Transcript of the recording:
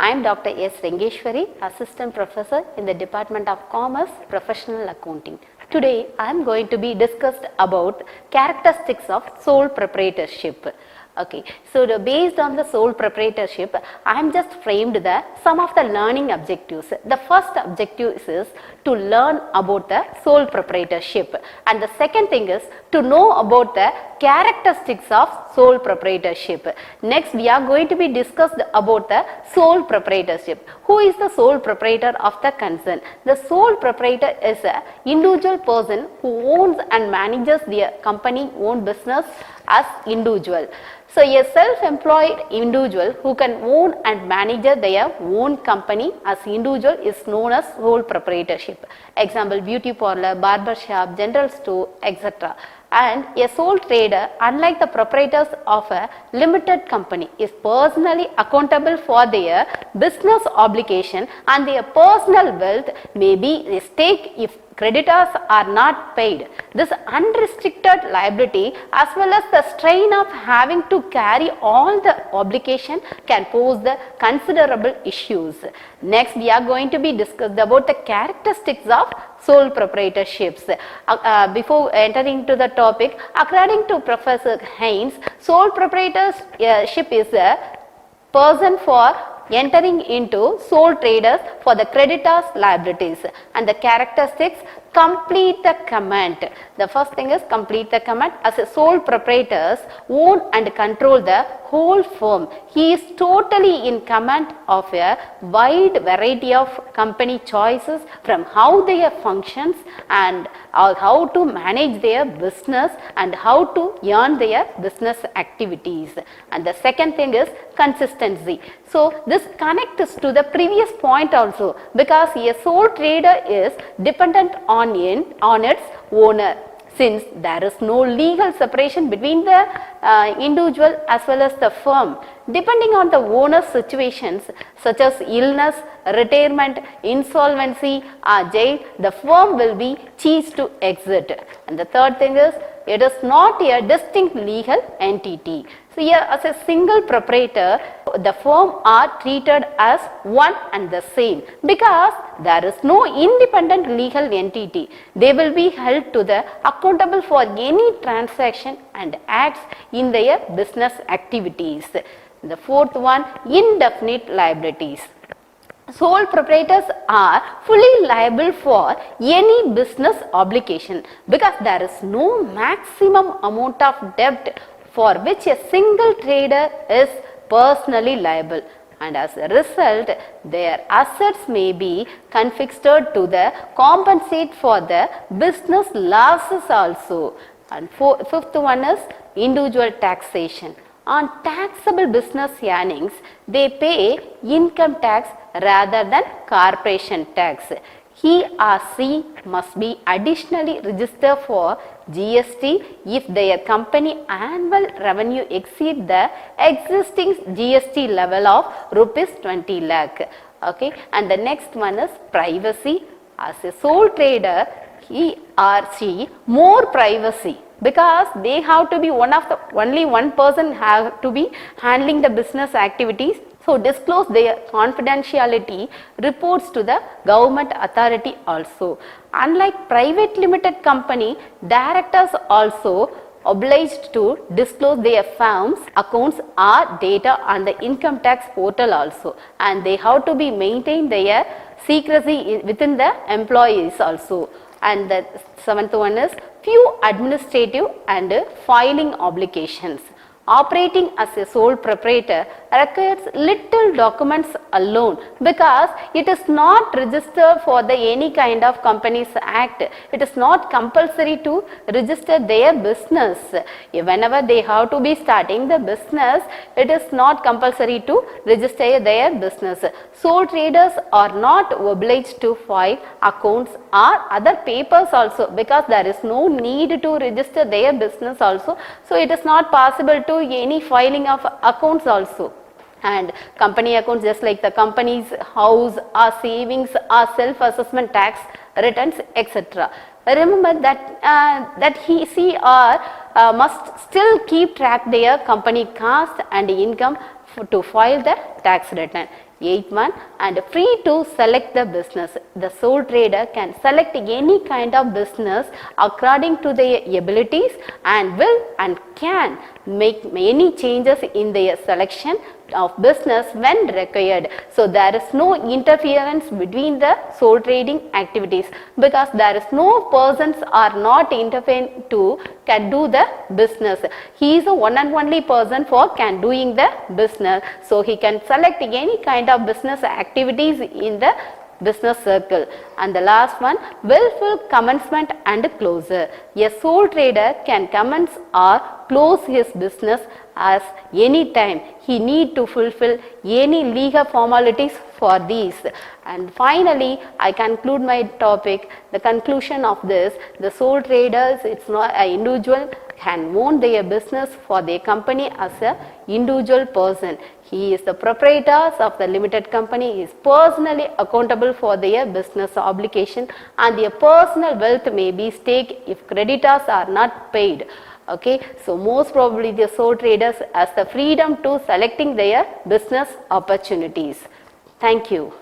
I am Dr.S.Rengeswari, Assistant Professor in the Department of Commerce, Professional Accounting. Today, I am going to be discussed about characteristics of sole proprietorship. Okay, so based on the sole proprietorship, I am just framed some of the learning objectives. The first objective is to learn about the sole proprietorship, and the second thing is to know about the characteristics of sole proprietorship. Next, we are going to be discussed about the sole proprietorship. Who is the sole proprietor of the concern? The sole proprietor is an individual person who owns and manages their company own business as individual. So, a self-employed individual who can own and manage their own company as individual is known as sole proprietorship. Example, beauty parlor, barber shop, general store, etc. And a sole trader, unlike the proprietors of a limited company, is personally accountable for their business obligation, and their personal wealth may be at stake if creditors are not paid. This unrestricted liability as well as the strain of having to carry all the obligation can pose the considerable issues. Next, we are going to be discussed about the characteristics of sole proprietorships. Before entering into the topic, according to Professor Haynes, sole proprietorship is a person for entering into sole traders for the creditors' liabilities, and the characteristics: complete the command. The first thing is complete the command. As a sole proprietors own and control the whole firm. He is totally in command of a wide variety of company choices, from how they functions and how to manage their business and how to earn their business activities. And the second thing is consistency. So this connects to the previous point also, because a sole trader is dependent on its owner, since there is no legal separation between the individual as well as the firm. Depending on the owner's situations such as illness, retirement, insolvency or jail, the firm will be choose to exit. And the third thing is, it is not a distinct legal entity. So here, as a single proprietor, the firm are treated as one and the same, because there is no independent legal entity. They will be held to the accountable for any transaction and acts in their business activities. The fourth one, indefinite liabilities. Sole proprietors are fully liable for any business obligation, because there is no maximum amount of debt for which a single trader is personally liable, and as a result their assets may be confiscated to the compensate for the business losses also. And fifth one is individual taxation. On taxable business earnings, they pay income tax rather than corporation tax. He or she must be additionally registered for GST if their company annual revenue exceed the existing GST level of rupees 20 lakh. Okay, and the next one is privacy. As a sole trader, he or she more privacy, because they have to be only one person have to be handling the business activities. So disclose their confidentiality reports to the government authority also. Unlike private limited company, directors also obliged to disclose their firm's accounts or data on the income tax portal also, and they have to be maintain their secrecy within the employees also. And the seventh one is few administrative and filing obligations. Operating as a sole proprietor requires little documents alone, because it is not registered for the any kind of Companies Act. It is not compulsory to register their business. Whenever they have to be starting the business, it is not compulsory to register their business. Sole traders are not obliged to file accounts or other papers also, because there is no need to register their business also. So it is not possible to any filing of accounts also. And company accounts, just like the company's house or savings or self-assessment tax returns, etc. Remember that she or must still keep track their company cost and income to file the tax return. 8th one, and free to select the business. The sole trader can select any kind of business according to their abilities and will and can make any changes in their selection of business when required. So there is no interference between the sole trading activities, because there is no persons are not interfering to can do the business. He is a one and only person for can doing the business. So he can select any kind of business activities in the business circle. And the last one, willful commencement and closure. A sole trader can commence or close his business as any time. He need to fulfill any legal formalities for these. And finally, I conclude my topic. The conclusion of this, the sole traders, it's not an individual can own their business for their company as a individual person. He is the proprietors of the limited company. He is personally accountable for their business obligation, and their personal wealth may be staked if creditors are not paid. Okay, so most probably the sole traders has the freedom to selecting their business opportunities. Thank you.